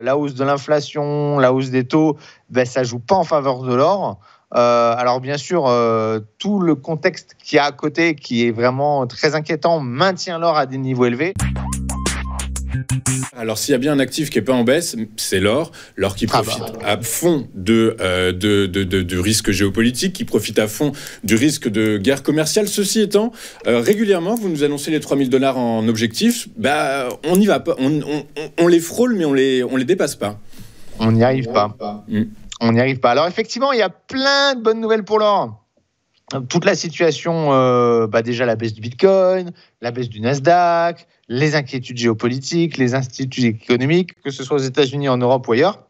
La hausse de l'inflation, la hausse des taux, ça joue pas en faveur de l'or. Alors bien sûr, tout le contexte qui est à côté, qui est vraiment très inquiétant, maintient l'or à des niveaux élevés. Alors s'il y a bien un actif qui n'est pas en baisse, c'est l'or. L'or qui profite à fond du risque géopolitique, qui profite à fond du risque de guerre commerciale. Ceci étant, régulièrement, vous nous annoncez les $3000 en objectif. On n'y va pas. On les frôle, mais on les dépasse pas. On n'y arrive pas. On n'y arrive pas. Alors effectivement, il y a plein de bonnes nouvelles pour l'or. Toute la situation, déjà la baisse du Bitcoin, la baisse du Nasdaq, les inquiétudes géopolitiques, les instituts économiques, que ce soit aux États-Unis, en Europe ou ailleurs.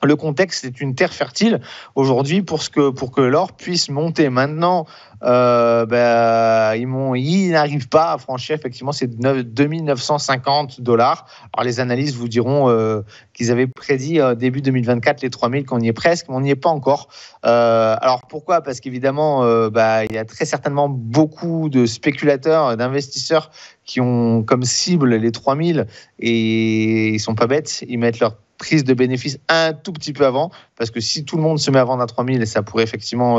Le contexte est une terre fertile aujourd'hui pour que l'or puisse monter. Maintenant, ils n'arrivent pas à franchir effectivement ces $2 950. Alors les analystes vous diront qu'ils avaient prédit début 2024 les 3000, qu'on y est presque, mais on n'y est pas encore. Alors pourquoi ? Parce qu'évidemment, il y a très certainement beaucoup de spéculateurs, d'investisseurs qui ont comme cible les 3000 et ils sont pas bêtes, ils mettent leur prise de bénéfice un tout petit peu avant, parce que si tout le monde se met à vendre à 3000, ça pourrait effectivement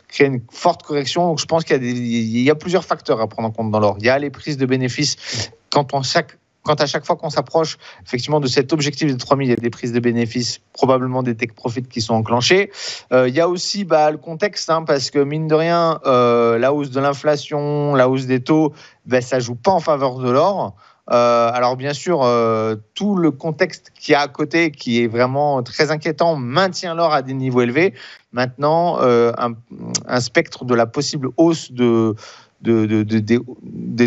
créer une forte correction. Donc je pense qu'il y a plusieurs facteurs à prendre en compte dans l'or. Il y a les prises de bénéfices quand à chaque fois qu'on s'approche effectivement de cet objectif de 3000, il y a des prises de bénéfices, probablement des take profits qui sont enclenchés. Il y a aussi le contexte, parce que mine de rien, la hausse de l'inflation, la hausse des taux, ça joue pas en faveur de l'or. Alors bien sûr, tout le contexte qui est à côté, qui est vraiment très inquiétant, maintient l'or à des niveaux élevés. Maintenant, un spectre de la possible hausse des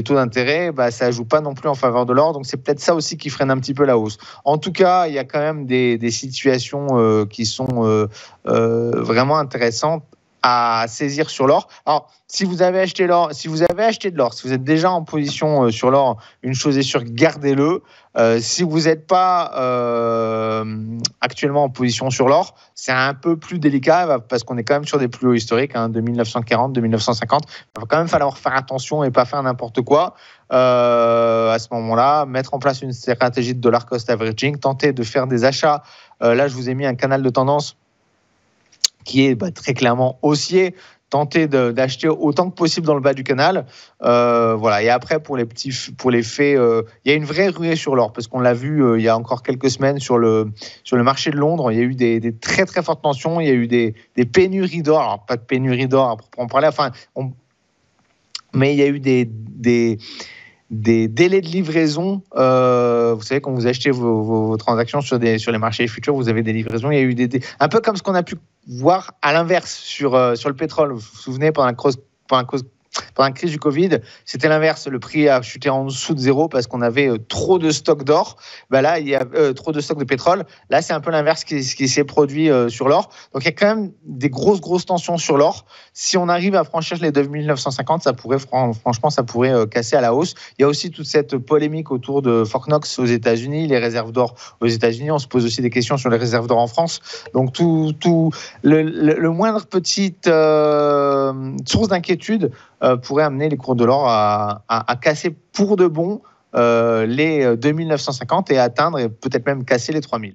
taux d'intérêt, ça ne joue pas non plus en faveur de l'or. Donc c'est peut-être ça aussi qui freine un petit peu la hausse. En tout cas, il y a quand même des situations qui sont vraiment intéressantes à saisir sur l'or. Alors, si vous avez acheté de l'or, si vous êtes déjà en position sur l'or, une chose est sûre, gardez-le. Si vous n'êtes pas actuellement en position sur l'or, c'est un peu plus délicat parce qu'on est quand même sur des plus hauts historiques, 2940, 2950. Il va quand même falloir faire attention et pas faire n'importe quoi. À ce moment-là, mettre en place une stratégie de dollar cost averaging, tenter de faire des achats. Là, je vous ai mis un canal de tendance qui est très clairement haussier, tenter d'acheter autant que possible dans le bas du canal. Et après, pour les faits, il y a une vraie ruée sur l'or, parce qu'on l'a vu il y a encore quelques semaines sur le marché de Londres. Il y a eu des très très fortes tensions, il y a eu des pénuries d'or. Alors, pas de pénurie d'or à proprement parler, mais il y a eu des délais de livraison. Vous savez, quand vous achetez vos transactions sur les marchés futurs, vous avez des livraisons. Il y a eu un peu comme ce qu'on a pu voir à l'inverse sur le pétrole. Vous vous souvenez, pendant la crise du Covid, c'était l'inverse. Le prix a chuté en dessous de zéro parce qu'on avait trop de stocks d'or. Là, il y a trop de stocks de pétrole. Là, c'est un peu l'inverse qui s'est produit sur l'or. Donc, il y a quand même des grosses tensions sur l'or. Si on arrive à franchir les 2950, ça pourrait casser à la hausse. Il y a aussi toute cette polémique autour de Fort Knox aux États-Unis, les réserves d'or aux États-Unis. On se pose aussi des questions sur les réserves d'or en France. Donc, le moindre petite source d'inquiétude pourrait amener les cours de l'or à casser pour de bon les 2950 et atteindre et peut-être même casser les 3000.